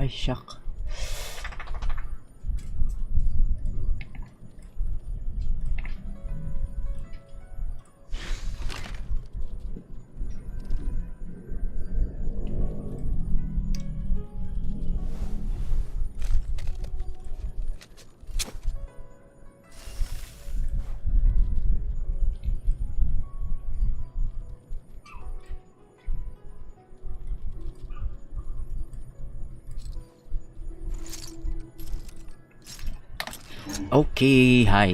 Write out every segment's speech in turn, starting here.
Ay, shock. Okay, hi.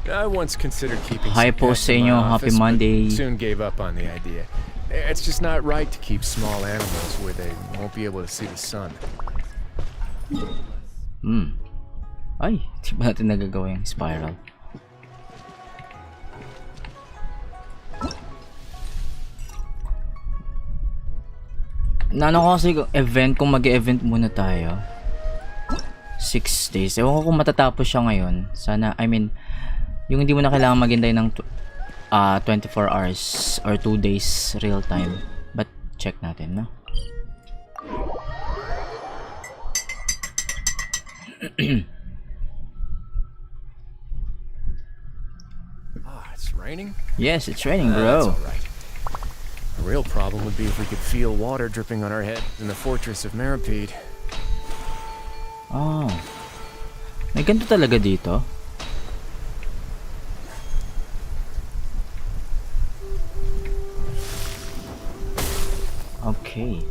I once considered keeping Hi some po pets sa in my inyo, office, happy but Monday. soon gave up on the idea. It's just not right to keep small animals where they won't be able to see the sun. Ay, di ba natin nagagawa yung spiral? Nano ko kasi event, kung mag-event muna tayo 6 days. Ewan ko kung matatapos siya ngayon. Sana, I mean, yung hindi mo na kailangan maghintay ng 24 hours or 2 days real time. But check natin, no? It's raining? Yes, it's raining, That's bro. all right. The real problem would be if we could feel water dripping on our head in the fortress of Meripede. Oh. May ganito talaga dito? Okay.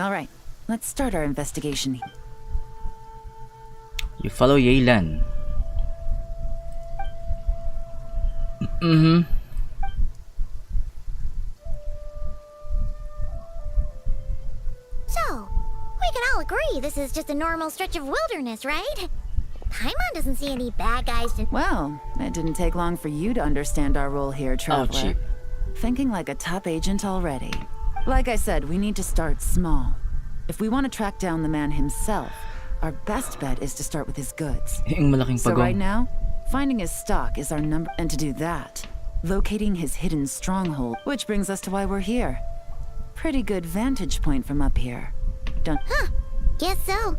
All right, let's start our investigation. You follow Yelan. So, we can all agree this is just a normal stretch of wilderness, right? Paimon doesn't see any bad guys to... Well, it didn't take long for you to understand our role here, Traveler. cheap. Thinking like a top agent already. Like I said, we need to start small. If we want to track down the man himself, our best bet is to start with his goods. Yung malaking So right pagong. now, finding his stock is our number, and to do that, locating his hidden stronghold, which brings us to why we're here. Pretty good vantage point from up here. Don't... Huh, guess so.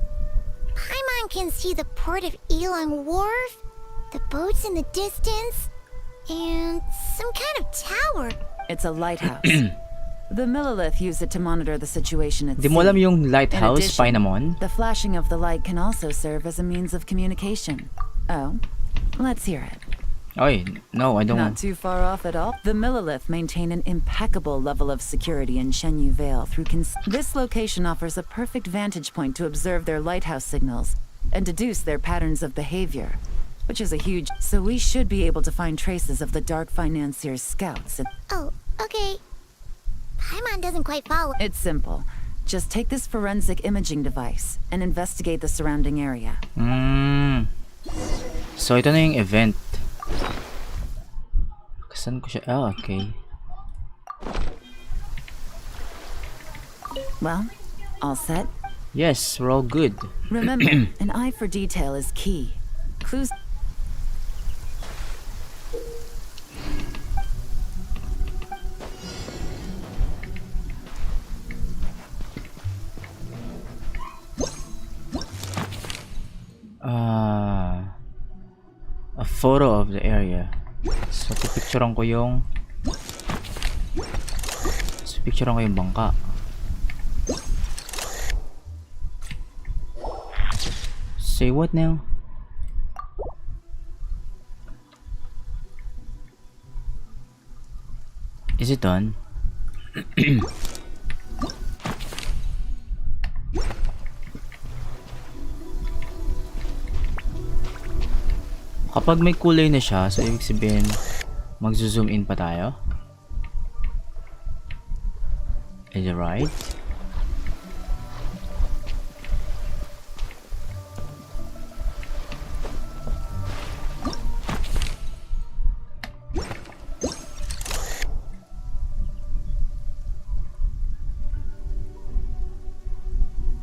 Paimon can see the port of Elong Wharf, the boats in the distance, and some kind of tower. It's a lighthouse. The Millilith used it to monitor the situation at Di mo alam sea. yung In lighthouse, addition, Paimon? the flashing of the light can also serve as a means of communication. Oh, let's hear it. Oy, no, I don't. Not too far off at all. The Millilith maintain an impeccable level of security in Shenyu Vale through this location offers a perfect vantage point to observe their lighthouse signals and deduce their patterns of behavior, which is a huge... So we should be able to find traces of the Dark Financier's scouts. Oh, okay. Paimon doesn't quite follow. It's simple. Just take this forensic imaging device and investigate the surrounding area. So ito na yung event. Saan ko siya? Ah, okay. Well, all set? Yes, we're all good. Remember, an eye for detail is key. Clues... A photo of the area. So, pipicturean ko yung bangka. Say what now? Is it done? Kapag may kulay na siya, so ibig sabihin magzo-zoom in pa tayo. Is it right?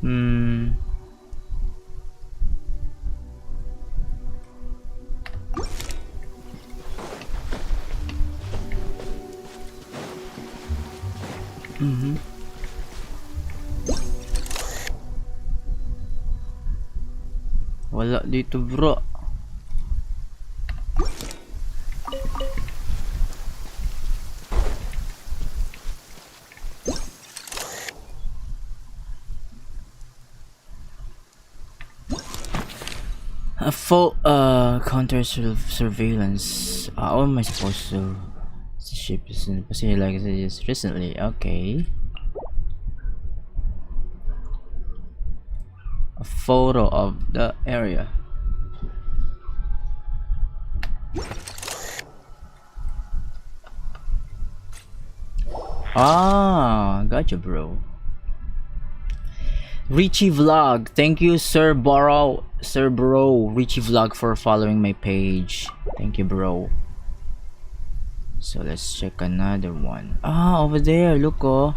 Hmm. Mhm. Wala dito, bro. A full counter surveillance. How am I supposed to? The ship is in position like it is recently. Okay. A photo of the area. Ah, gotcha, bro. Richie Vlog, thank you, Sir Bro, Richie Vlog, for following my page. Thank you, bro. So let's check another one. Ah, over there, look, oh.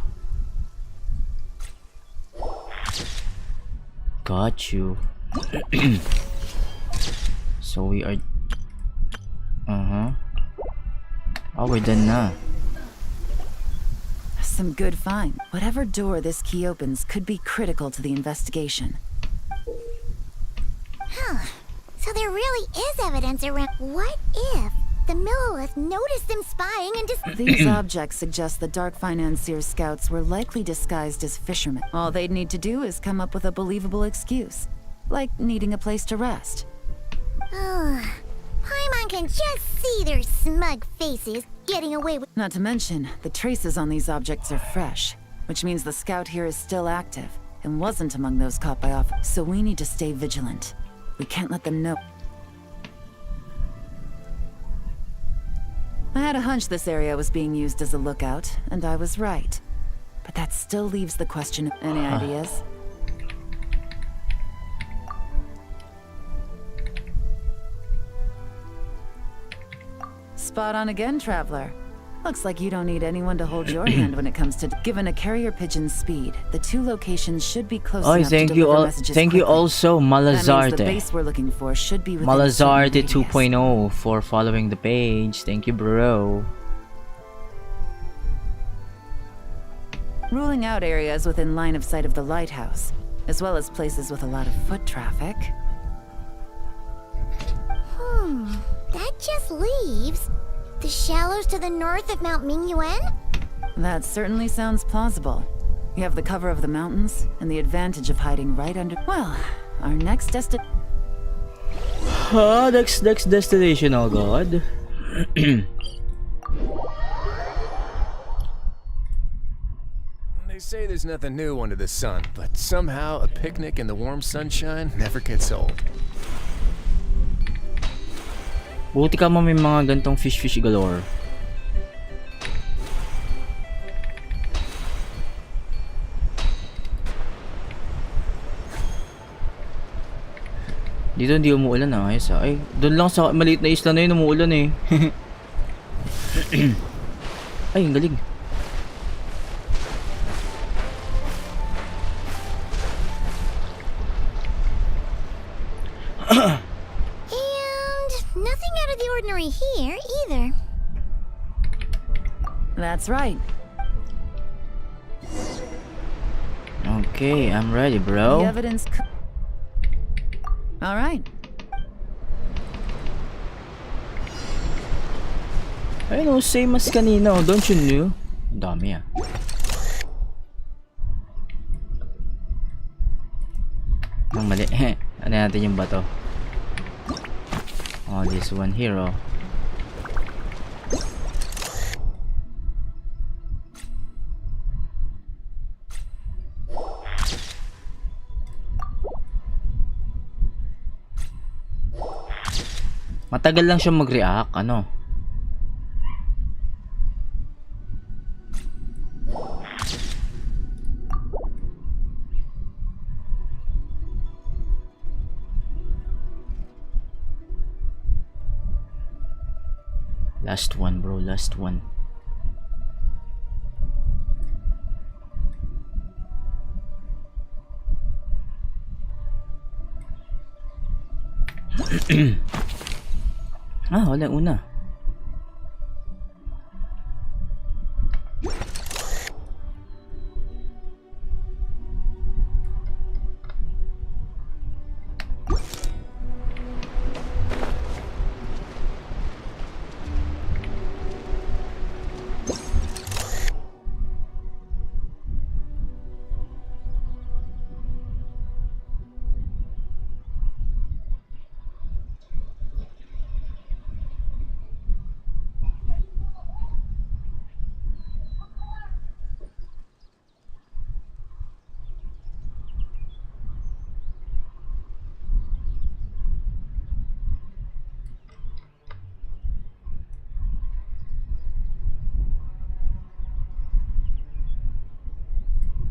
Got you. So we are. Oh, we're done na. Some good find. Whatever door this key opens could be critical to the investigation. So there really is evidence around. What if the Millilith noticed them spying and just. These objects suggest the Dark Financier scouts were likely disguised as fishermen. All they'd need to do is come up with a believable excuse, like needing a place to rest. Paimon can just see their smug faces getting away with. Not to mention, the traces on these objects are fresh, which means the scout here is still active and wasn't among those caught by off. So we need to stay vigilant. We can't let them know. I had a hunch this area was being used as a lookout, and I was right. But that still leaves the question of any ideas? Spot on again, traveler. Looks like you don't need anyone to hold your hand when it comes to. Given a carrier pigeon's speed, the two locations should be close Oh, enough to thank you deliver all. messages Thank you quickly. also, That means the Malazarte. base we're looking for should be within Malazarte certain radius. 2.0 for following the page. Thank you, bro. Ruling out areas within line of sight of the lighthouse, as well as places with a lot of foot traffic. That just leaves the shallows to the north of Mount Mingyuan? That certainly sounds plausible. You have the cover of the mountains and the advantage of hiding right under. Well, our next destination. Next destination, oh god. They say there's nothing new under the sun, but somehow a picnic in the warm sunshine never gets old. Buti ka mo may mga gantong fish galore. Dito hindi umuulan, ayos ah. Ay, doon lang sa maliit na isla na yun umuulan eh. Ay, ang galing. And nothing out of the ordinary here either. That's right. Okay, I'm ready, The bro. evidence. All right. I know, same as kanina, don't you know? Ang dami ah. Ang mali. Ano natin yung bato? Oh, this one here, oh. Matagal lang siya mag-react, ano? Last one, bro. Last one. Wala una.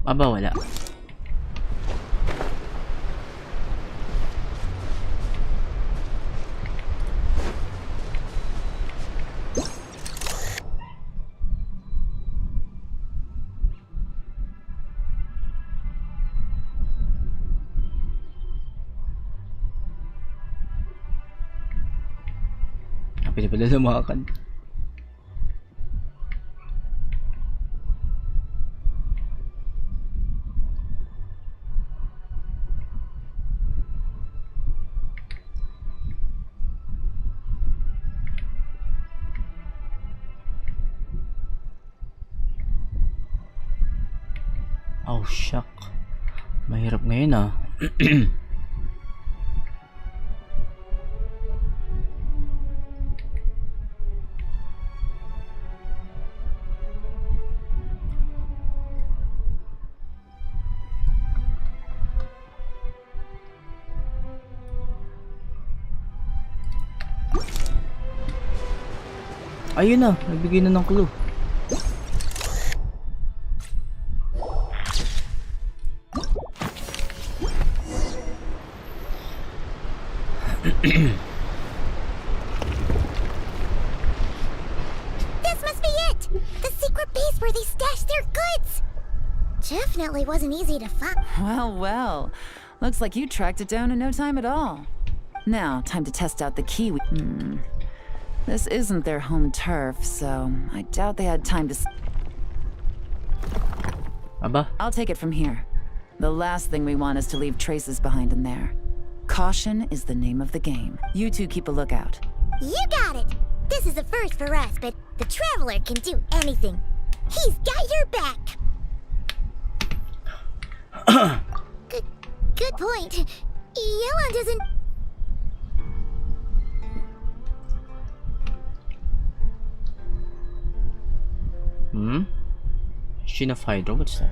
Aba, wala. Pwede pala lumakad. Oh, shock. Mahirap ngayon ah. Ayun na, nagbigay na ng clue. This must be it! The secret base where they stashed their goods! Definitely wasn't easy to find. Well, well. Looks like you tracked it down in no time at all. Now, time to test out the key. This isn't their home turf, so I doubt they had time to... Aba, I'll take it from here. The last thing we want is to leave traces behind in there. Caution is the name of the game. You two keep a lookout. You got it! This is a first for us, but the Traveler can do anything. He's got your back! Good point. Yelan doesn't... Shin of Hydra, what's that?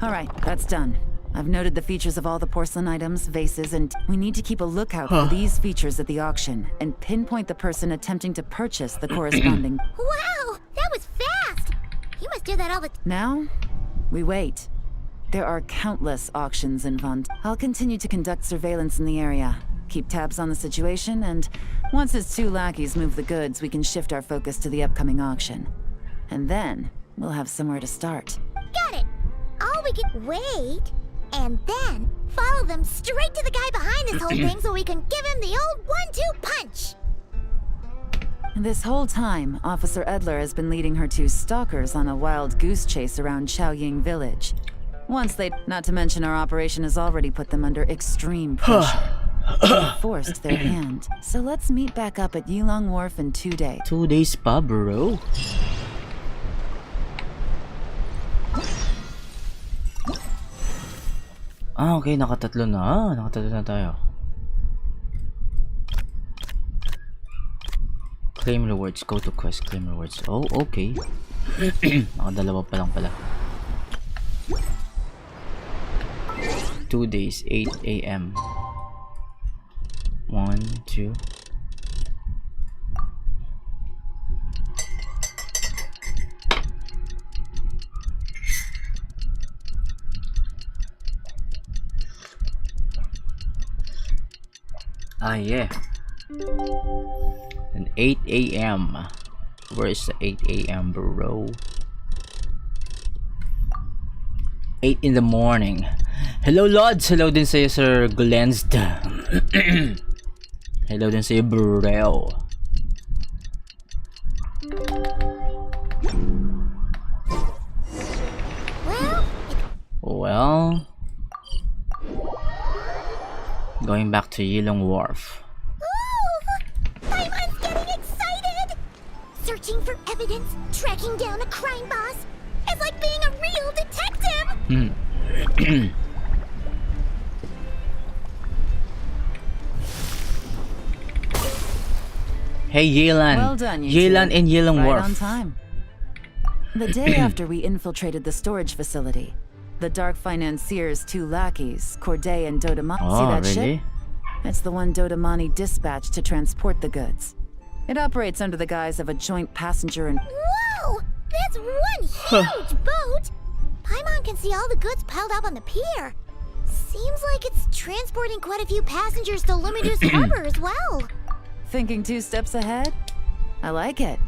Alright, that's done. I've noted the features of all the porcelain items, vases, and we need to keep a lookout for these features at the auction and pinpoint the person attempting to purchase the corresponding... Wow! That was fast! You must do that all the... Now, we wait. There are countless auctions in Vund. I'll continue to conduct surveillance in the area, keep tabs on the situation, and once his two lackeys move the goods, we can shift our focus to the upcoming auction. And then, we'll have somewhere to start. Got it! All we can... Wait! And then, follow them straight to the guy behind this whole thing so we can give him the old 1-2 punch! This whole time, Officer Edler has been leading her two stalkers on a wild goose chase around Chaoying village. Once they... Not to mention our operation has already put them under extreme pressure. They forced their hand. So let's meet back up at Yilong Wharf in 2 days. 2 days pa, bro. Okay, nakatatlo na. Nakatatlo na tayo. Claim rewards. Go to quest. Claim rewards. Oh, okay. Nakadalawa pa lang pala. 2 days, 8 AM. 1, 2. Ah, yeah. And 8 a.m. Where is the 8 a.m. bro? 8 in the morning. Hello Lods! Hello din sa'yo Sir Glenzd. Hello din sa'yo bro. Well, going back to Yilong Wharf. Paimon's getting excited! Searching for evidence, tracking down a crime boss. It's like being a real detective! Hey Yelan! Well done, you Yelan two. and Yilong Right Wharf. on time. The day after we infiltrated the storage facility, the dark financier's two lackeys, Corday and Dodamani. See Oh, that really? ship? It's the one Dodamani dispatched to transport the goods. It operates under the guise of a joint passenger and Whoa! That's one huge boat! Paimon can see all the goods piled up on the pier. Seems like it's transporting quite a few passengers to Lumidus Harbor as well. thinking 2 steps ahead? I like it.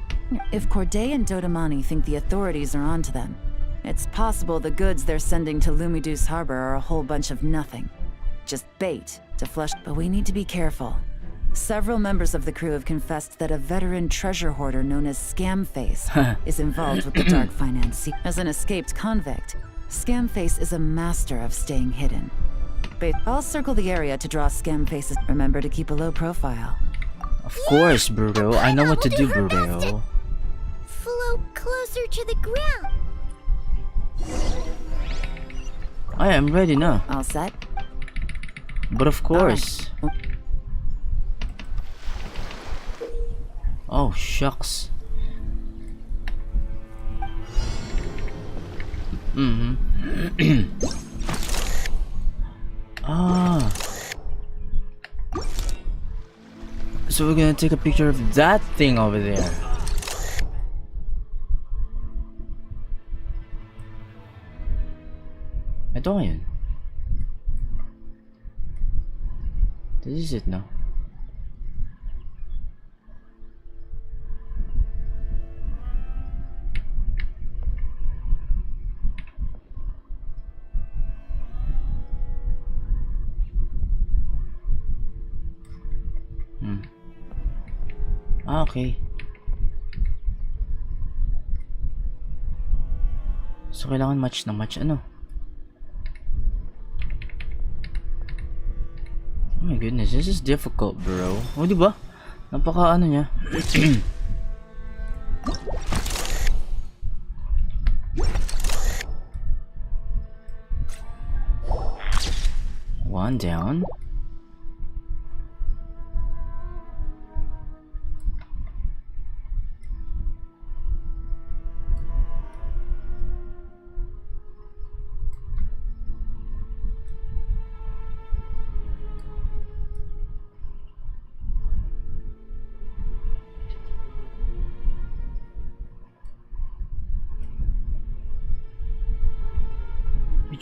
If Corday and Dodamani think the authorities are onto them, it's possible the goods they're sending to Lumidus Harbor are a whole bunch of nothing. Just bait to flush. But we need to be careful. Several members of the crew have confessed that a veteran treasure hoarder known as Scamface is involved with the dark finance. As an escaped convict, Scamface is a master of staying hidden. I'll circle the area to draw Scamface's. Remember to keep a low profile. Of course, bro. I know what to do, bro. Float closer to the ground. I am ready now. All set? But of course. Oh, shucks. Ah. So we're gonna take a picture of that thing over there. Ito ngayon. This is it now. Ah, okay. So kailangan match na match ano? Oh my goodness, this is difficult, bro. Oh, di ba? Napaka ano niya. One down.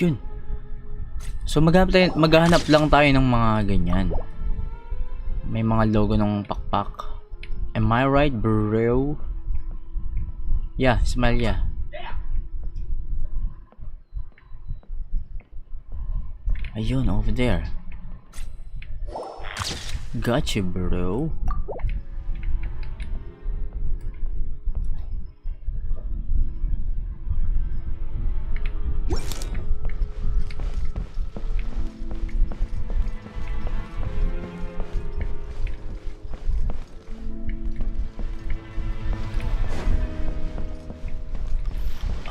Yun. So maghahanap lang tayo ng mga ganyan. May mga logo ng pakpak. Am I right, bro? Yeah, smile yeah. Ayun, over there. Gotcha, bro.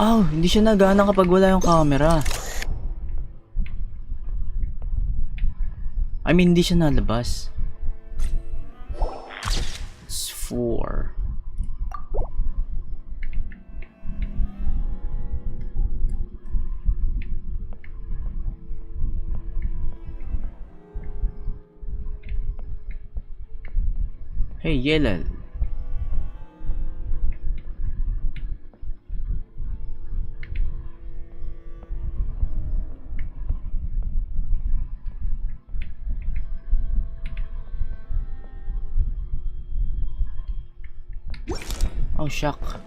Oh, hindi siya nagana kapag wala yung camera. I mean, hindi siya nalabas. It's 4. Hey, Yelal. Oh, shock.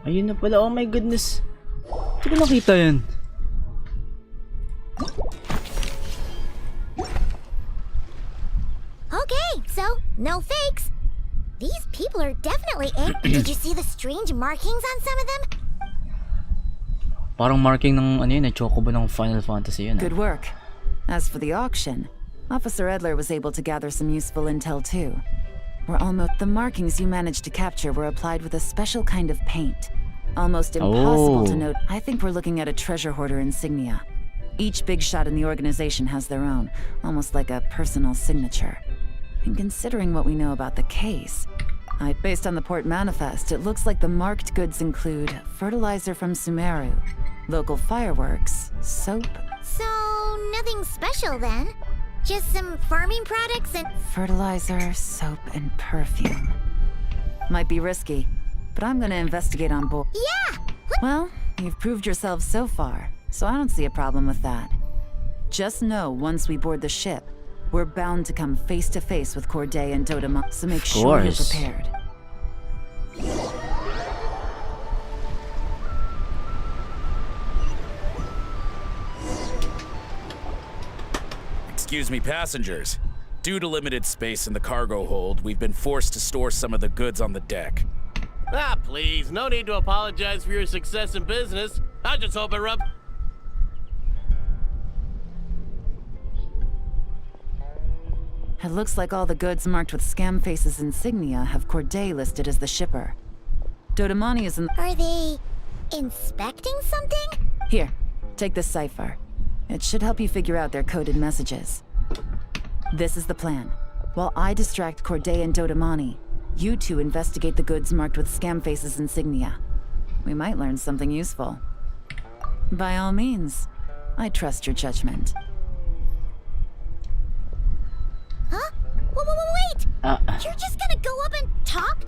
Ayun na pala. Oh my goodness. Hindi ko nakita yan. Okay, so no fakes. These people are definitely in. Did you see the strange markings on some of them? Parang marking ng ano yun, chocobo ng Final Fantasy yun. Good work. As for the auction, Officer Edler was able to gather some useful intel too. The markings you managed to capture were applied with a special kind of paint. Almost impossible to note. I think we're looking at a treasure hoarder insignia. Each big shot in the organization has their own, almost like a personal signature. And considering what we know about the case, based on the port manifest, it looks like the marked goods include fertilizer from Sumeru, local fireworks, soap, So nothing special then. Just some farming products and fertilizer, soap, and perfume. Might be risky, but I'm gonna investigate on board. yeah. Well, you've proved yourselves so far, so I don't see a problem with that. Just know once we board the ship, we're bound to come face to face with Corday and Dodema, so make sure you're course. prepared. Excuse me, passengers. Due to limited space in the cargo hold, we've been forced to store some of the goods on the deck. Ah, please, no need to apologize for your success in business. I just hope it rubs. It looks like all the goods marked with Scamface's insignia have Corday listed as the shipper. Dodemani is in. Are they inspecting something? Here, take this cipher. It should help you figure out their coded messages. This is the plan. While I distract Corday and Dodemani, you two investigate the goods marked with Scamface's insignia. We might learn something useful. By all means, I trust your judgment. Huh? Wait! You're just gonna go up and talk?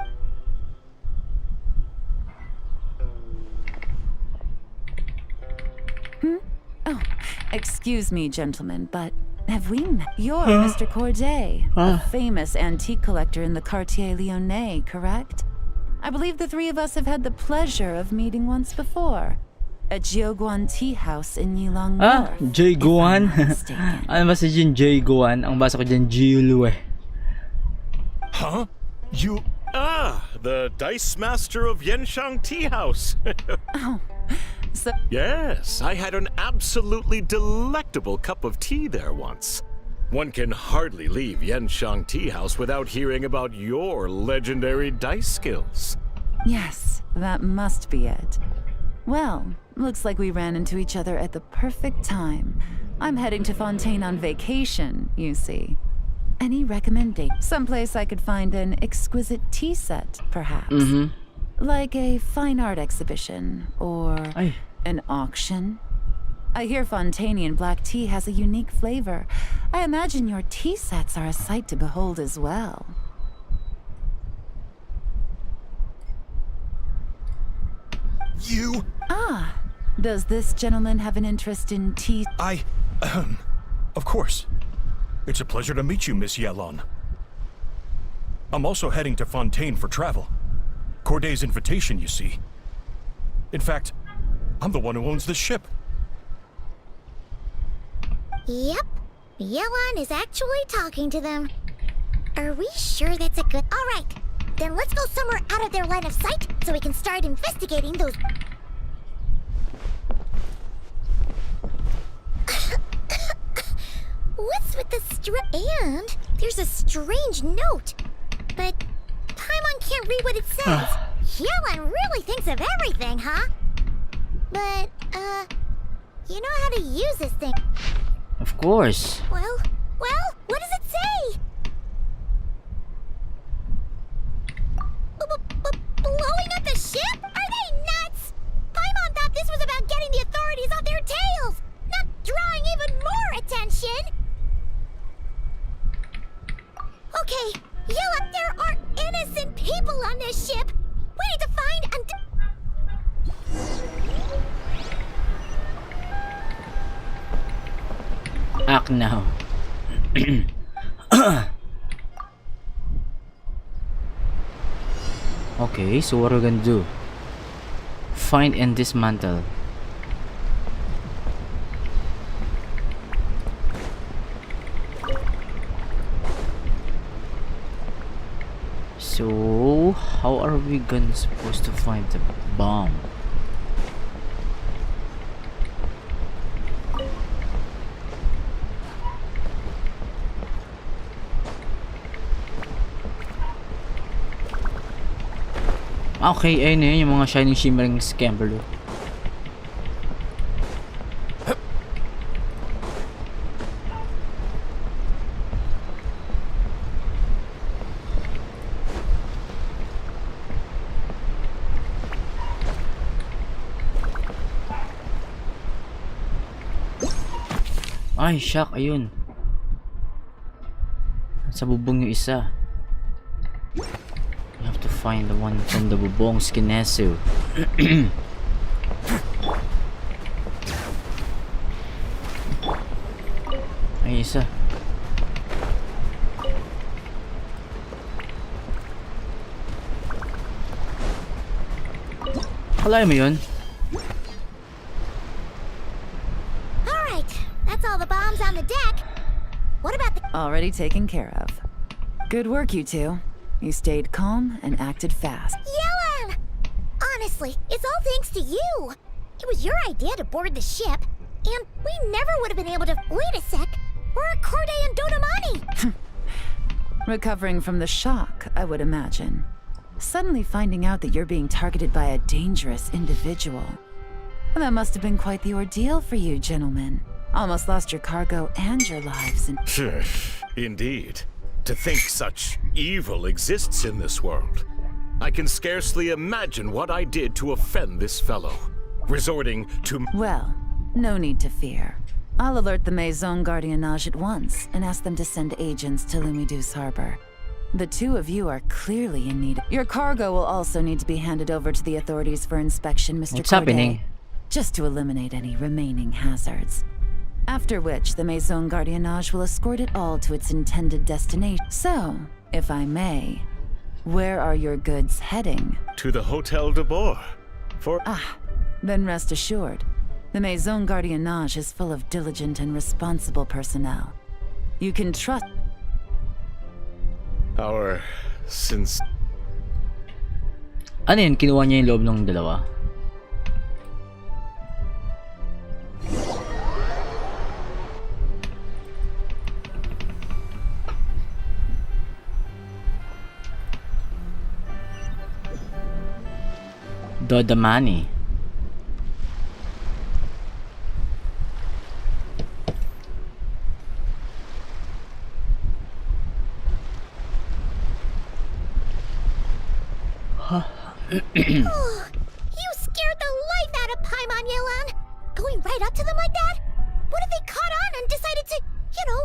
Oh, excuse me, gentlemen, but have we met? You're Mr. Corday, a famous antique collector in the Quartier Lyonnais, correct? I believe the three of us have had the pleasure of meeting once before. At Jiuguan Tea House in Yilong Ah, Wharf, Jay if I'm Guan. not mistaken. Ano ba si Jin Jay Guan? Ang basa ko dyan, Jiulu eh. Huh? You... Ah, the Dice Master of Yenshang Tea House. So, Yes, I had an absolutely delectable cup of tea there once. One can hardly leave Yenshang Tea House without hearing about your legendary dice skills. yes, that must be it. Well, looks like we ran into each other at the perfect time. I'm heading to Fontaine on vacation, you see. Any recommendation? Someplace I could find an exquisite tea set, perhaps. Like a fine art exhibition, or Ay. an auction. I hear Fontainian black tea has a unique flavor. I imagine your tea sets are a sight to behold as well. You... Ah, does this gentleman have an interest in tea? Of course. It's a pleasure to meet you, Miss Yelon. I'm also heading to Fontaine for travel. Corday's invitation, you see. In fact, I'm the one who owns the ship. Yep. Yelon is actually talking to them. Are we sure that's a good... Alright, then let's go somewhere out of their line of sight so we can start investigating those... What's with the And there's a strange note. But Paimon can't read what it says. Yelon really thinks of everything, huh? But, you know how to use this thing. Of course. Well, what does it say? Blowing up the ship? Are they nuts? Paimon thought this was about getting the authorities off their tails, not drawing even more attention. Okay, Yella, there are now. Okay, so what are we gonna do? Find and dismantle. So how are we gonna supposed to find the bomb? Okay, ayun na yun, yung mga shining shimmering scamper. Ay, shock, ayun. Sa bubong yung isa. You have to find the one from the bubong Skinesu. Ay, isa. Kalaya mo yun? Alright, that's all the bombs on the deck. What about the... Already taken care of. Good work, you two. You stayed calm and acted fast. Yellen! Honestly, it's all thanks to you. It was your idea to board the ship, and we never would have been able to... Wait a sec. We're at Corday and Donamani. Recovering from the shock, I would imagine. Suddenly finding out that you're being targeted by a dangerous individual. That must have been quite the ordeal for you, gentlemen. Almost lost your cargo and your lives in... Indeed. To think such evil exists in this world. I can scarcely imagine what I did to offend this fellow. Resorting to... Well, no need to fear. I'll alert the Maison Gardiennage at once and ask them to send agents to Lumidus Harbor. The two of you are clearly in need. Your cargo will also need to be handed over to the authorities for inspection, Mr. What's Corday, happening? just to eliminate any remaining hazards. After which, the Maison Gardiennage will escort it all to its intended destination. So, if I may, where are your goods heading? To the Hotel de Boer. For... Then rest assured, the Maison Gardiennage is full of diligent and responsible personnel. You can trust... Our... since... Ano yun? Kinuha niya yung loob ng dalawa? Dodamani. You scared the life out of Paimon, Yelan. Going right up to them like that? What if they caught on and decided to, you know...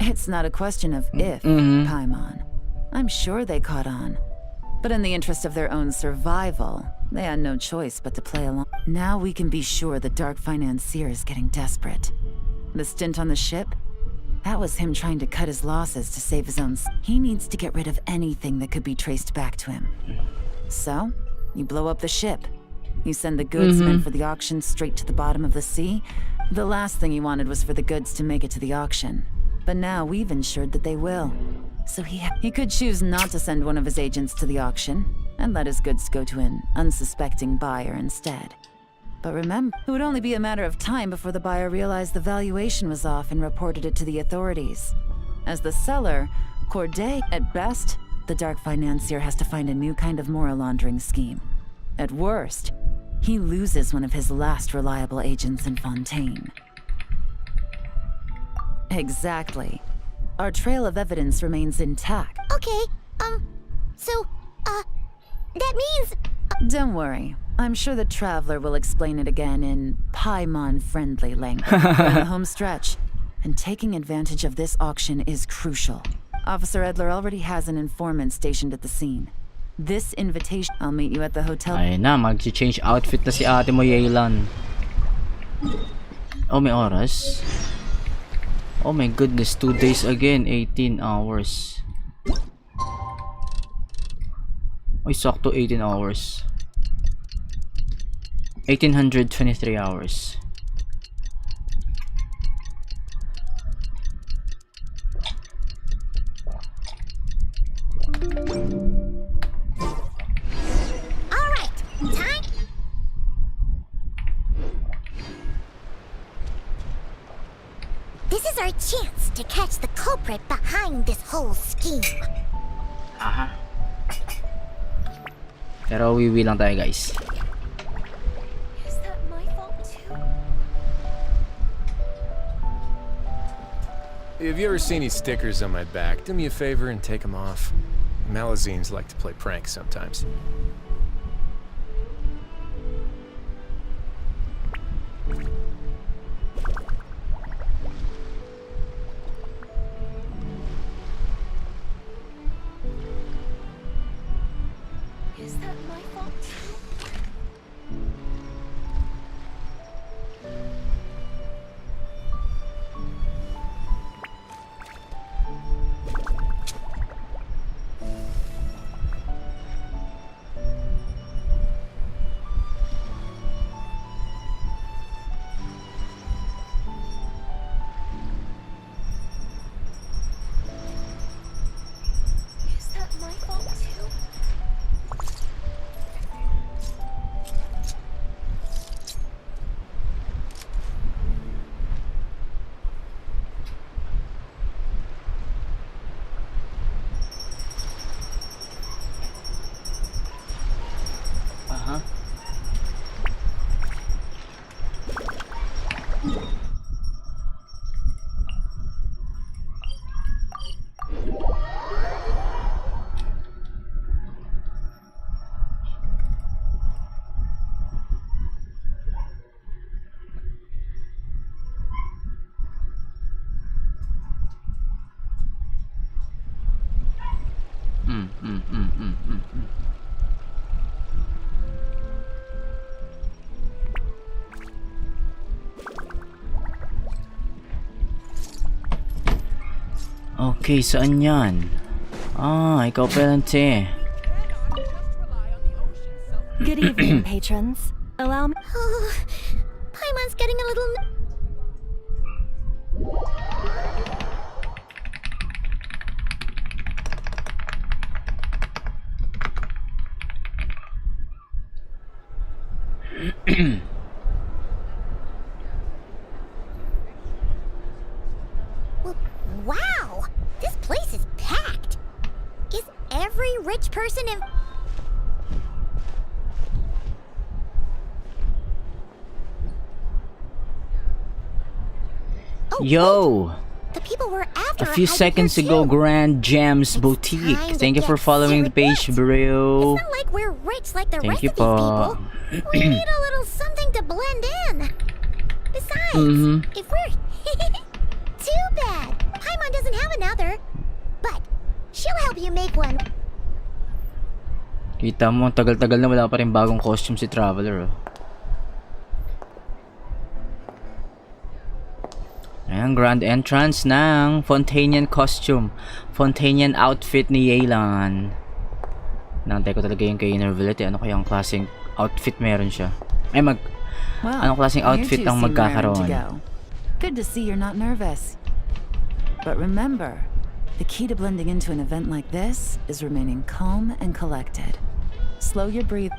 It's not a question of if, Paimon. I'm sure they caught on. But in the interest of their own survival, they had no choice but to play along. Now we can be sure the Dark Financier is getting desperate. The stint on the ship? That was him trying to cut his losses to save his own... He needs to get rid of anything that could be traced back to him. So, you blow up the ship. You send the goods meant for the auction straight to the bottom of the sea. The last thing he wanted was for the goods to make it to the auction. But now we've ensured that they will. So he could choose not to send one of his agents to the auction and let his goods go to an unsuspecting buyer instead. But remember, it would only be a matter of time before the buyer realized the valuation was off and reported it to the authorities. As the seller, Corday, at best, the Dark Financier has to find a new kind of moral laundering scheme. At worst, he loses one of his last reliable agents in Fontaine. Exactly. Our trail of evidence remains intact. Okay, that means... Don't worry. I'm sure the Traveler will explain it again in Paimon-friendly language. We're in the home stretch, and taking advantage of this auction is crucial. Officer Edler already has an informant stationed at the scene. This invitation... I'll meet you at the hotel... Ayun na, mag-change outfit na si ate mo, Yelan. Oh, may oras. Oh my goodness, 2 days again, 18 hours. Ay, sakto 18 hours. 1823 hours. All right, time. This is our chance to catch the culprit behind this whole scheme. Pero wiwi lang tayo, guys. Is that my fault too? Have you ever seen any stickers on my back? Do me a favor and take them off. Malazines like to play pranks sometimes. Is that my fault too? Is that my fault too? Aha. Okay, saan yan? Ah, ikaw pala, te. Good evening, patrons. Allow me. Oh, Paimon's getting a little. Wow! This place is packed! Is every rich person in. Oh, Yo! the people we're after A few are hiding seconds here ago, too. Grand Gems It's Boutique. time to Thank you for get following the page, serious. bro. It's not like we're rich like the Thank rest you of these po. people. We need a little something to blend in. Besides, Mhm. if we're too bad, Paimon doesn't have another. But she'll help you make one. Kita mo, tagal-tagal na wala pa rin bagong costume si Traveler. Oh. Ayan, grand entrance ng Fontanian costume. Fontanian outfit ni Yelan. Nantay ko talaga yung kay Nervillette. Ano kayang klaseng outfit meron siya? Ay, Well, anong klaseng you outfit two ang seem raring to magkakaroon? go. Good to see you're not nervous. But remember, the key to blending into an event like this is remaining calm and collected. Slow your breath.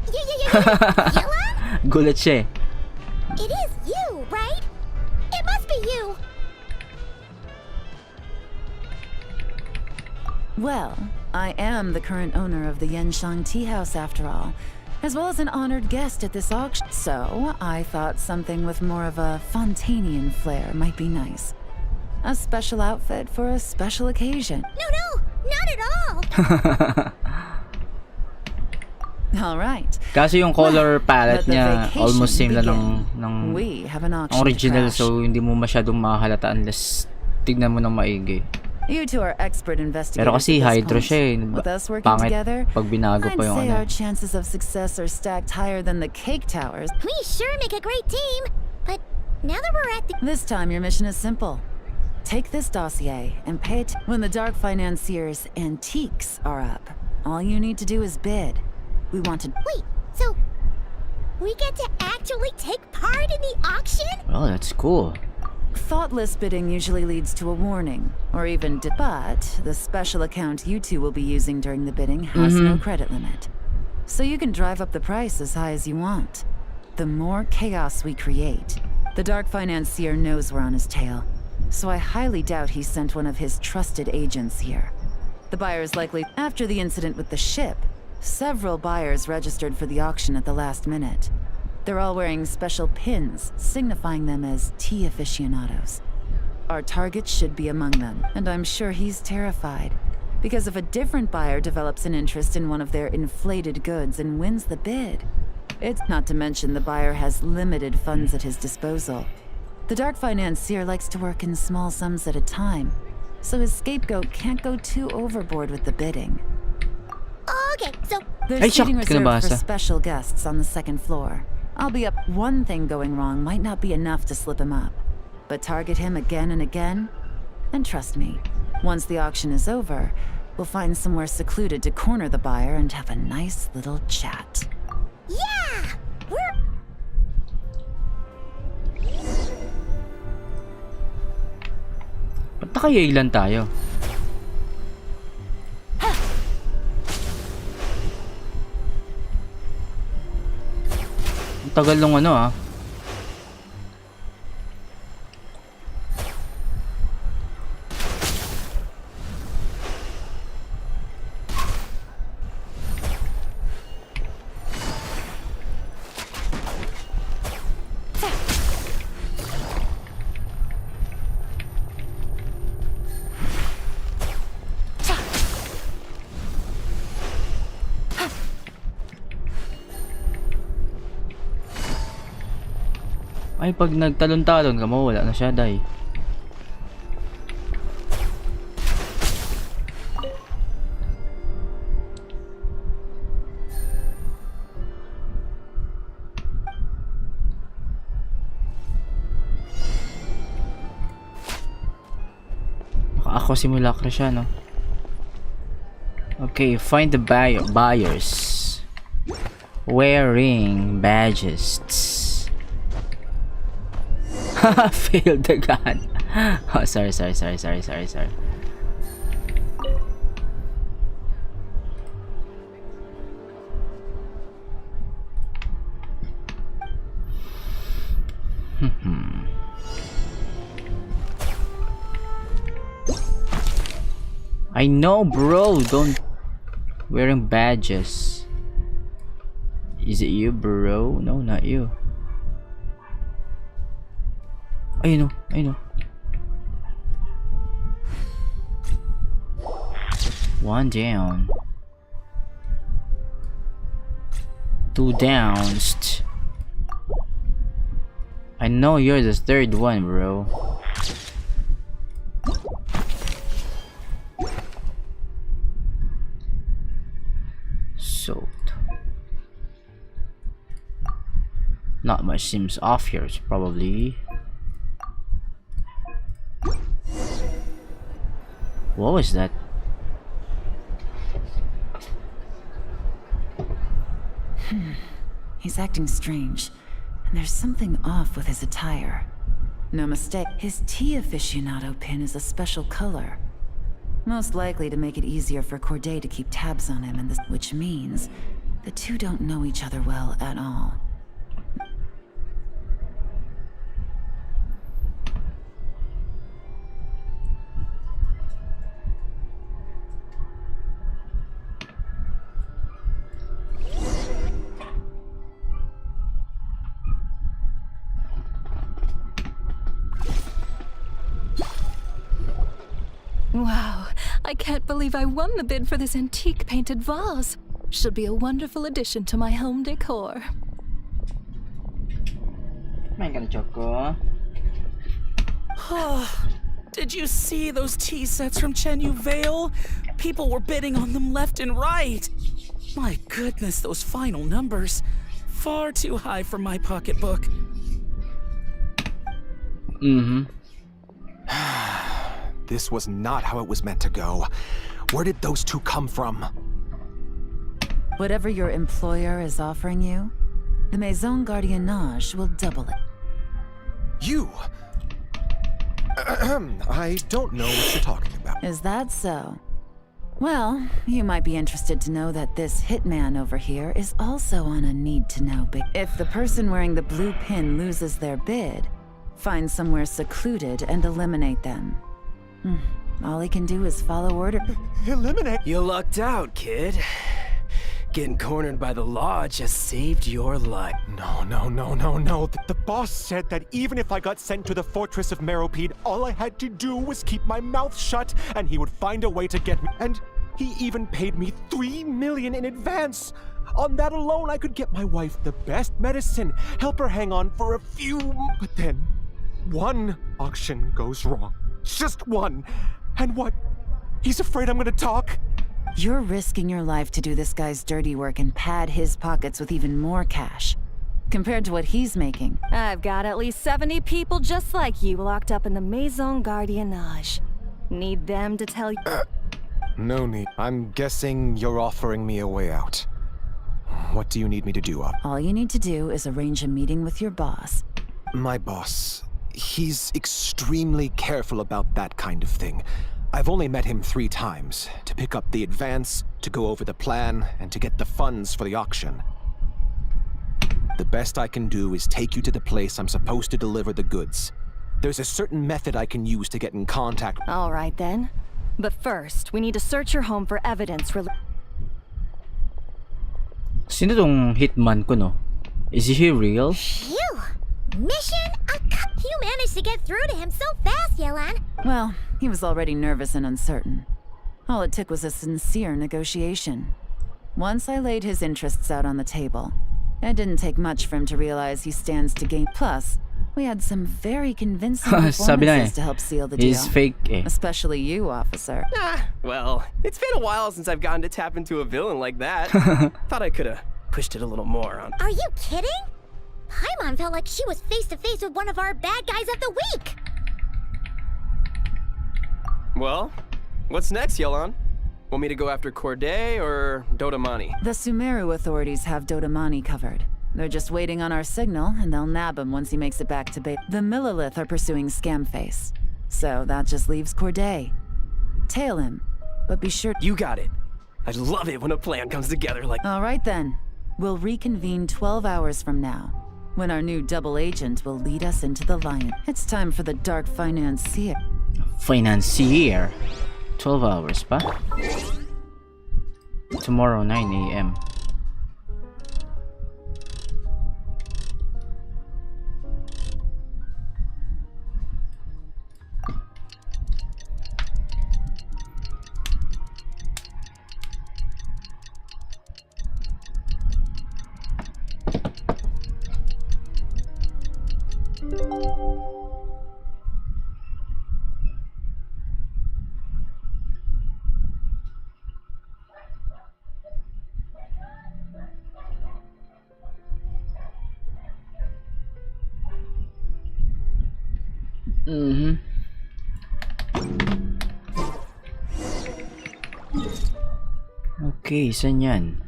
Yelan? Gulat siya eh. It is you, right? It must be you. Well, I am the current owner of the Yenshang Tea House after all, as well as an honored guest at this auction. So, I thought something with more of a Fontanian flair might be nice. A special outfit for a special occasion. No, not at all. All right. Kaso yung color palette Let the niya vacation almost same lang begin. ng We have an ang auction original, to crash. so hindi mo masyadong makahalata unless tignan mo ng maigi. You two are expert investigators. Pero kasi at this Hydro point. siya eh. With us working Pangit together, pag binago I'd pa yung say ano. our chances of success are stacked higher than the cake towers. We sure make a great team. But now that we're at the... This time, your mission is simple. Take this dossier and pay it when the Dark Financier's antiques are up. All you need to do is bid. We want to... Wait, so... we get to actually take part in the auction? Oh, that's cool. Thoughtless bidding usually leads to a warning, or even... But the special account you two will be using during the bidding has no credit limit. So you can drive up the price as high as you want. The more chaos we create, the Dark Financier knows we're on his tail. So I highly doubt he sent one of his trusted agents here. The buyer's likely... After the incident with the ship, several buyers registered for the auction at the last minute. They're all wearing special pins, signifying them as tea aficionados. Our target should be among them, and I'm sure he's terrified. Because if a different buyer develops an interest in one of their inflated goods and wins the bid, it's not to mention the buyer has limited funds at his disposal. The Dark Financier likes to work in small sums at a time, so his scapegoat can't go too overboard with the bidding. Okay, so... There's Ay, seating siya, reserved for kinabasa. special guests on the second floor. I'll be up. One thing going wrong might not be enough to slip him up, but target him again and again, and trust me, once the auction is over, we'll find somewhere secluded to corner the buyer and have a nice little chat. Yeah! We're... Ba't nakayailan tayo? Ang tagal nung ano ah. Ay, pag nagtalon-talon ka, mawala na siya, day. Baka ako simulacra siya, no? Okay, find the buyers wearing badges. Failed the gun. Oh, sorry. I know, bro. Don't wearing badges. Is it you, bro? No, not you. I know. One down. Two downs. I know you're the third one, bro. So not much seems off here, probably. What was that? He's acting strange, and there's something off with his attire. No mistake, his tea aficionado pin is a special color. Most likely to make it easier for Corday to keep tabs on him, which means the two don't know each other well at all. Wow, I can't believe I won the bid for this antique painted vase. Should be a wonderful addition to my home decor. Main ka na, Choco. Did you see those tea sets from Chenyu Vale? People were bidding on them left and right. My goodness, those final numbers. Far too high for my pocketbook. Mm-hmm. This was not how it was meant to go. Where did those two come from? Whatever your employer is offering you, the Maison Gardiennage will double it. You! I don't know what you're talking about. Is that so? Well, you might be interested to know that this hitman over here is also on a need-to-know bid. If the person wearing the blue pin loses their bid, find somewhere secluded and eliminate them. All he can do is follow order. Eliminate? You lucked out, kid. Getting cornered by the law just saved your life. No. The boss said that even if I got sent to the fortress of Meropide, all I had to do was keep my mouth shut and he would find a way to get me. And he even paid me 3 million in advance. On that alone, I could get my wife the best medicine, help her hang on for a few. But then, one auction goes wrong. Just one. And what? He's afraid I'm gonna talk? You're risking your life to do this guy's dirty work and pad his pockets with even more cash. Compared to what he's making. I've got at least 70 people just like you locked up in the Maison Gardiennage. Need them to tell you. No need. I'm guessing you're offering me a way out. What do you need me to do, All you need to do is arrange a meeting with your boss. My boss. He's extremely careful about that kind of thing. I've only met him 3 times, to pick up the advance, to go over the plan, and to get the funds for the auction. The best I can do is take you to the place I'm supposed to deliver the goods. There's a certain method I can use to get in contact. All right then. But first, we need to search your home for evidence Sino tong hitman ko, no? Is he real? Phew! Mission accomplished. You managed to get through to him so fast, Yelan. Well, he was already nervous and uncertain. All it took was a sincere negotiation. Once I laid his interests out on the table, it didn't take much for him to realize he stands to gain. Plus, we had some very convincing performances to help seal the deal. He's fake, eh? Especially you, officer. Well, it's been a while since I've gotten to tap into a villain like that. Thought I could have pushed it a little more on. Are you kidding? Paimon felt like she was face to face with one of our bad guys of the week. Well, what's next, Yelan? Want me to go after Corday or Dodamani? The Sumeru authorities have Dodamani covered. They're just waiting on our signal, and they'll nab him once he makes it back to Bay. The Millelith are pursuing Scamface, so that just leaves Corday. Tail him, but be sure. You got it. I love it when a plan comes together like. All right then. We'll reconvene 12 hours from now, when our new double agent will lead us into the lion. It's time for the dark financier. Financier? 12 hours pa? Tomorrow, 9 a.m. Okay, saan yan?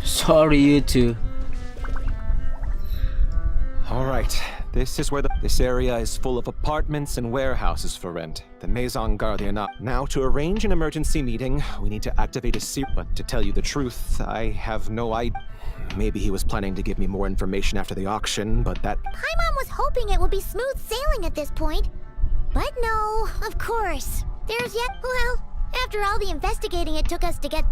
Sorry, you two. All right. This is where this area is full of apartments and warehouses for rent. The Maison Gardiennage. Now, to arrange an emergency meeting, we need to activate a but to tell you the truth, I have no idea. Maybe he was planning to give me more information after the auction, but that... Paimon was hoping it would be smooth sailing at this point. But no, of course. There's yet... Well, after all the investigating it took us to get...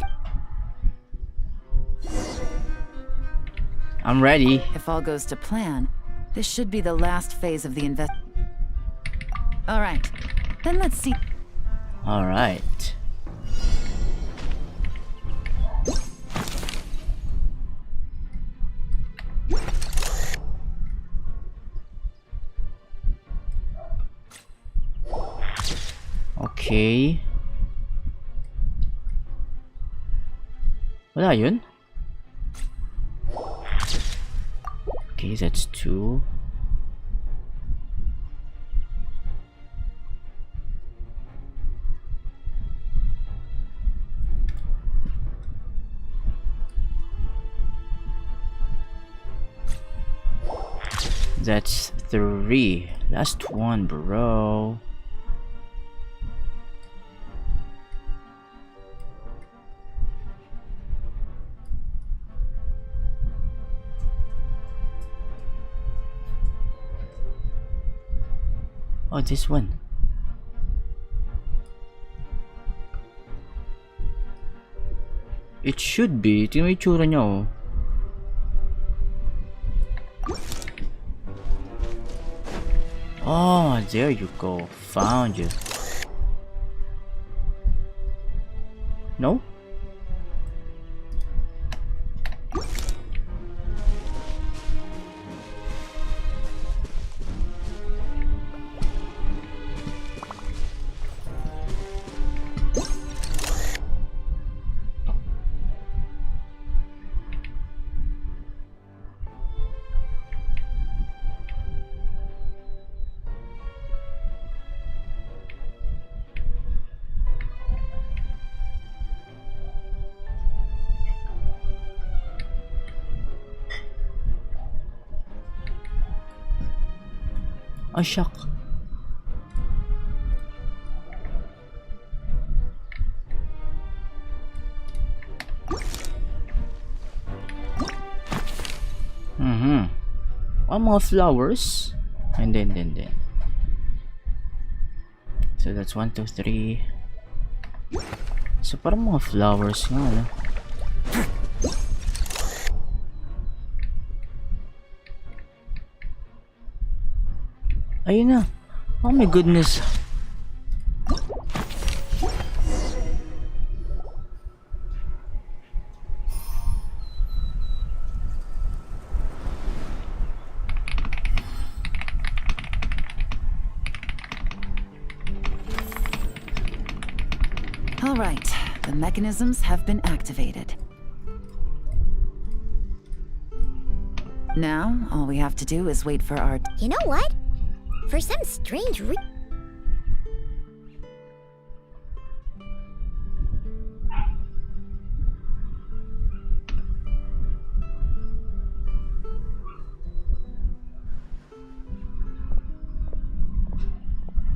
I'm ready. If all goes to plan, this should be the last phase of the All right, then let's see. All right. Okay. Wala yun? Okay, that's 2. That's 3. Last one, bro. Oh, this one. It should be. Tingnan mo yung itsura niya, oh. Oh, there you go. Found you. No? Oh, shock. Oh, mga flowers. And then. So that's 1, 2, 3. So parang mga flowers nga, no? Ayun na. Oh my goodness. All right, the mechanisms have been activated. Now, all we have to do is wait for our... You know what? For some strange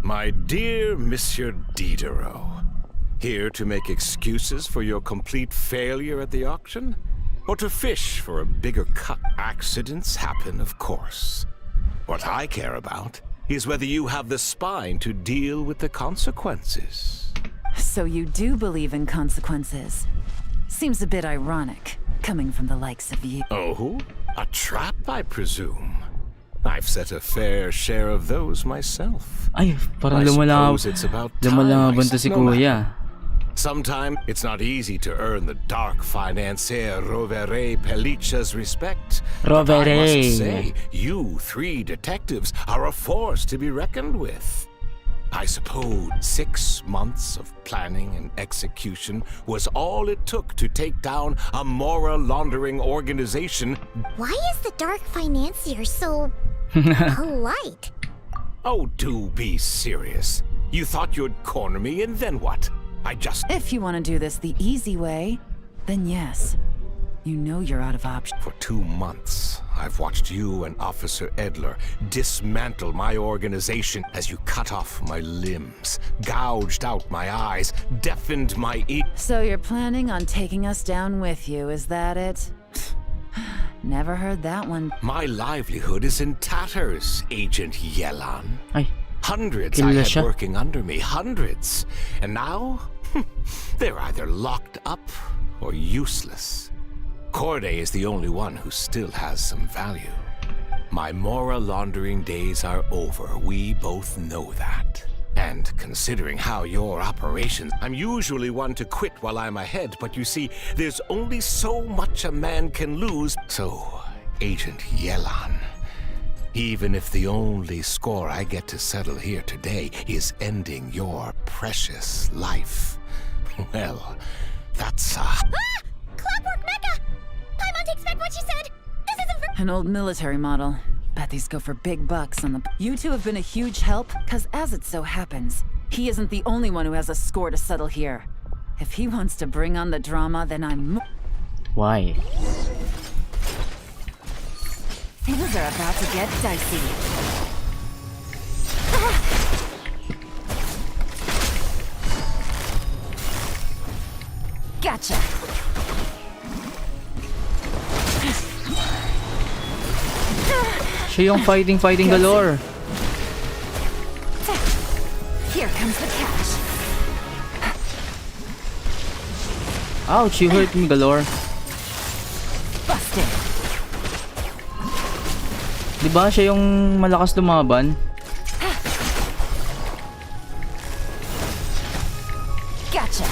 My dear Monsieur Diderot, here to make excuses for your complete failure at the auction? Or to fish for a bigger cut? Accidents happen, of course. What I care about is whether you have the spine to deal with the consequences. So you do believe in consequences. Seems a bit ironic, coming from the likes of you. Oh? A trap, I presume? I've set a fair share of those myself. Ay, parang I suppose it's about time lumalaban to si no matter. Kuya. Sometimes it's not easy to earn the dark financier Rovere Pelliccia's respect. But I Rovere. must say, you 3 detectives are a force to be reckoned with. I suppose 6 months of planning and execution was all it took to take down a moral laundering organization. Why is the dark financier so polite? Oh, do be serious. You thought you'd corner me, and then what? If you want to do this the easy way, then yes. You know you're out of options. For 2 months, I've watched you and Officer Edler dismantle my organization as you cut off my limbs, gouged out my eyes, deafened my ears. So you're planning on taking us down with you, is that it? Never heard that one. My livelihood is in tatters, Agent Yelan. Ay, Hundreds kilala I had siya. working under me, hundreds. And now, they're either locked up or useless. Corday is the only one who still has some value. My moral laundering days are over. We both know that. And considering how your operations, I'm usually one to quit while I'm ahead, but you see, there's only so much a man can lose. So, Agent Yelan, Even if the only score I get to settle here today is ending your precious life. Well, that's Clockwork Mecha! Paimon takes back what she said! This isn't for— An old military model. Bet these go for big bucks on the... You two have been a huge help, because as it so happens, he isn't the only one who has a score to settle here. If he wants to bring on the drama, then I'm... Why? Things are about to get dicey. Gotcha. Siya yung fighting galore. Here comes the cash. Ouch, you hurt me galore. Busted. Diba siya yung malakas lumaban? Gotcha.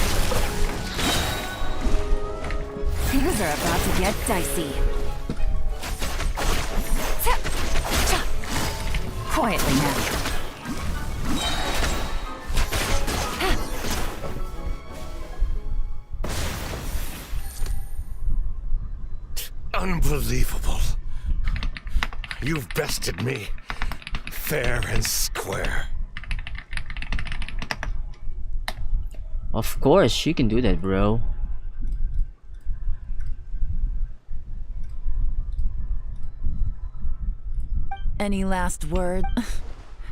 Things are about to get dicey. Quietly now. unbelievable. You've bested me, fair and square. Of course, she can do that, bro. Any last word?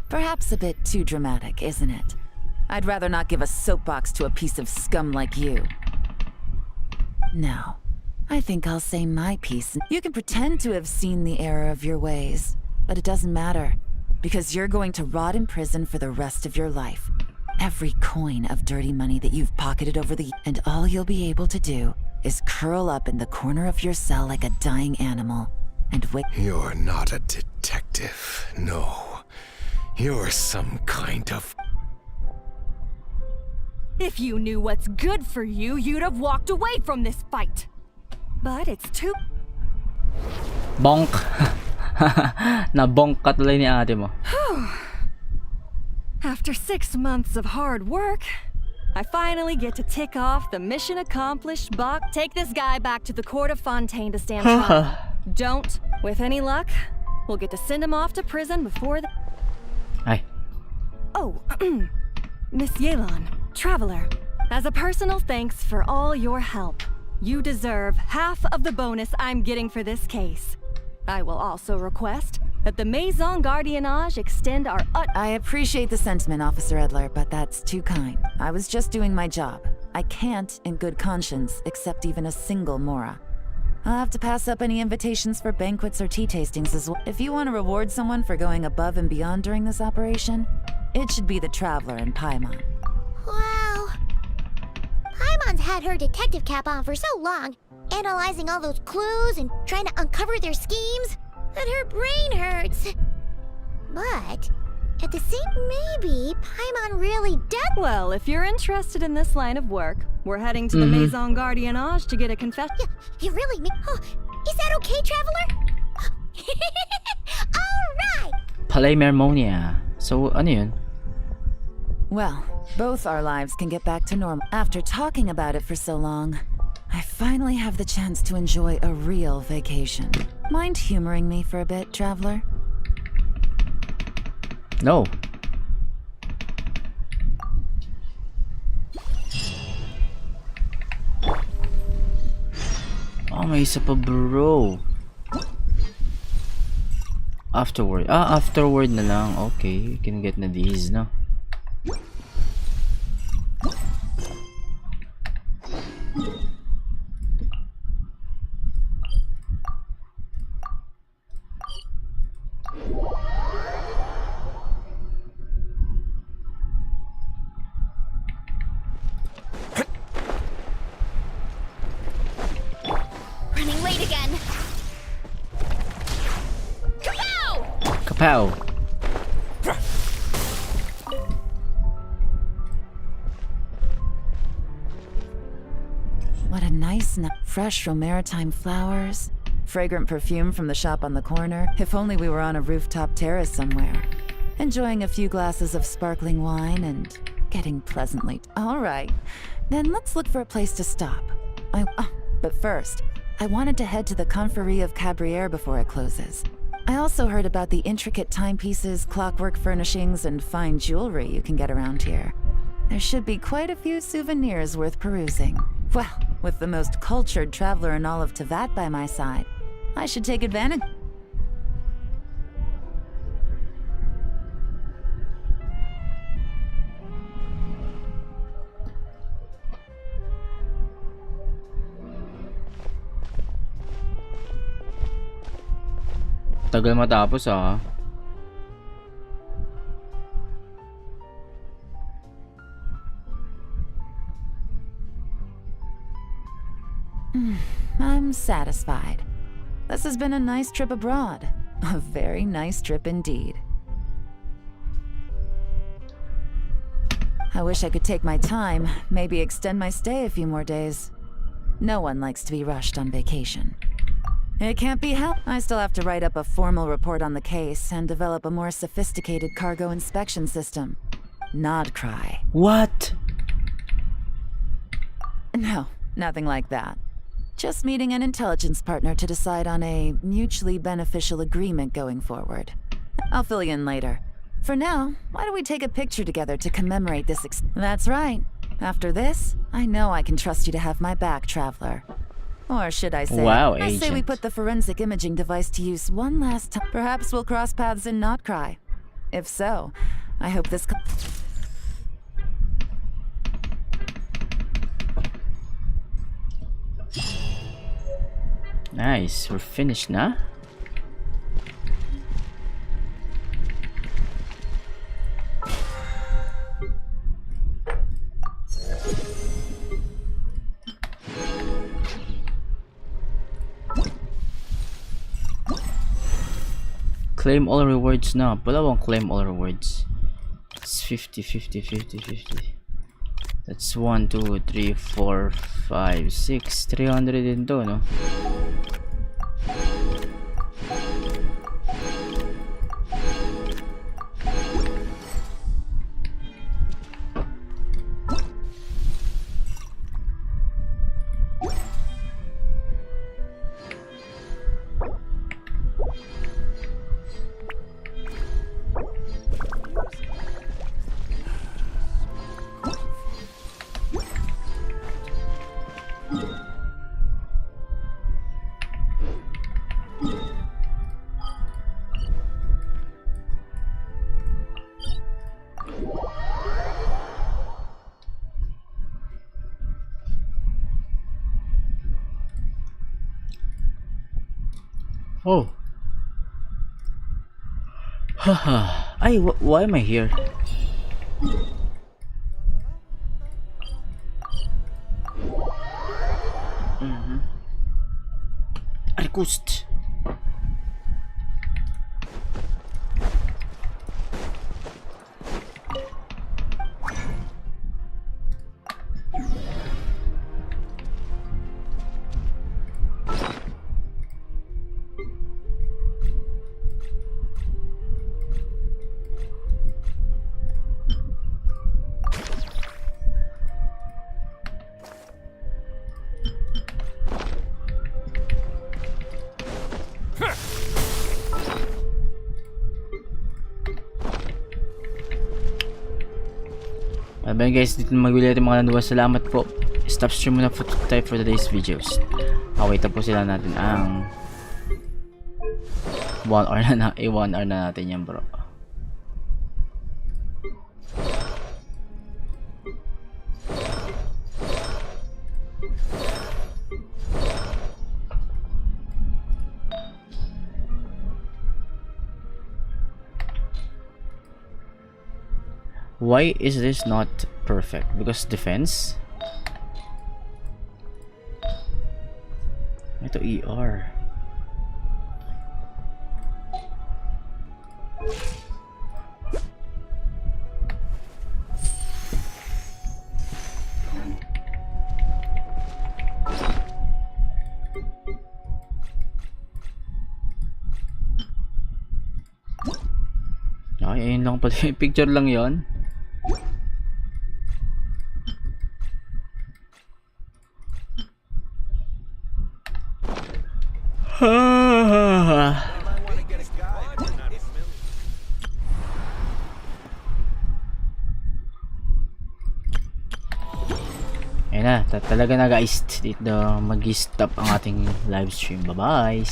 Perhaps a bit too dramatic, isn't it? I'd rather not give a soapbox to a piece of scum like you. No, I think I'll say my piece. You can pretend to have seen the error of your ways, but it doesn't matter, because you're going to rot in prison for the rest of your life. Every coin of dirty money that you've pocketed over the... And all you'll be able to do is curl up in the corner of your cell like a dying animal and wait. You're not a detective, no. You're some kind of... If you knew what's good for you, you'd have walked away from this fight. But it's too... Bonk. Na-bonk ka tuloy ni ate mo. After 6 months of hard work, I finally get to tick off the mission accomplished box. Take this guy back to the court of Fontaine to stand trial. Don't, with any luck, we'll get to send him off to prison before the... Ay. Oh, Miss Yelan, Traveler, as a personal thanks for all your help, you deserve half of the bonus I'm getting for this case. I will also request that the Maison Gardiennage extend our I appreciate the sentiment, Officer Edler, but that's too kind. I was just doing my job. I can't, in good conscience, accept even a single Mora. I'll have to pass up any invitations for banquets or tea tastings as well. If you want to reward someone for going above and beyond during this operation, it should be the Traveler and Paimon. Wow. Paimon's had her detective cap on for so long, analyzing all those clues and trying to uncover their schemes, that her brain hurts. But at the same, maybe Paimon really does. Well, if you're interested in this line of work, we're heading to the Maison Gardiennage to get a confession. You really mean? Oh, is that okay, Traveler? All right. Palaymermonia. So, ano yun? Well, both our lives can get back to normal. After talking about it for so long, I finally have the chance to enjoy a real vacation. Mind humoring me for a bit, Traveler? No. Oh, may isa pa, bro. Afterward. Afterward na lang. Okay, you can get na these, no? Running late again. Kapow! Kapow. What a nice, fresh from maritime flowers, fragrant perfume from the shop on the corner. If only we were on a rooftop terrace somewhere, enjoying a few glasses of sparkling wine and getting pleasantly. All right, then let's look for a place to stop. But first, I wanted to head to the Confrérie of Cabrières before it closes. I also heard about the intricate timepieces, clockwork furnishings, and fine jewelry you can get around here. There should be quite a few souvenirs worth perusing. Well, with the most cultured traveler in all of Tevat by my side, I should take advantage. Tagal matapos ah. I'm satisfied. This has been a nice trip abroad. A very nice trip indeed. I wish I could take my time, maybe extend my stay a few more days. No one likes to be rushed on vacation. It can't be helped. I still have to write up a formal report on the case and develop a more sophisticated cargo inspection system. Nodcry. What? No, nothing like that. Just meeting an intelligence partner to decide on a mutually beneficial agreement going forward. I'll fill you in later. For now, why don't we take a picture together to commemorate this That's right. After this, I know I can trust you to have my back, Traveler. Or should I say, wow, I say we agent. put the forensic imaging device to use one last time. Perhaps we'll cross paths in Notcry. If so, I hope this... Nice, we're finished na. Claim all rewards na. But I won't claim all rewards. It's 50, 50, 50, 50. That's 1, 2, 3, 4, 5, 6. 300 din to, no? Oh. Haha. Ay, why am I here? Arkust. Ayan guys, dito na magbili natin mga landuwa. Salamat po. Stop stream muna for today's videos. Okay, tapusin lang natin ang 1 hour na 1 hour na natin yan, bro. Why is this not perfect? Because defense? Ito ER. Ay, ayun lang pala. Picture lang yon. Ayun na, talaga na guys. Dito mag-stop ang ating live stream. Bye-bye.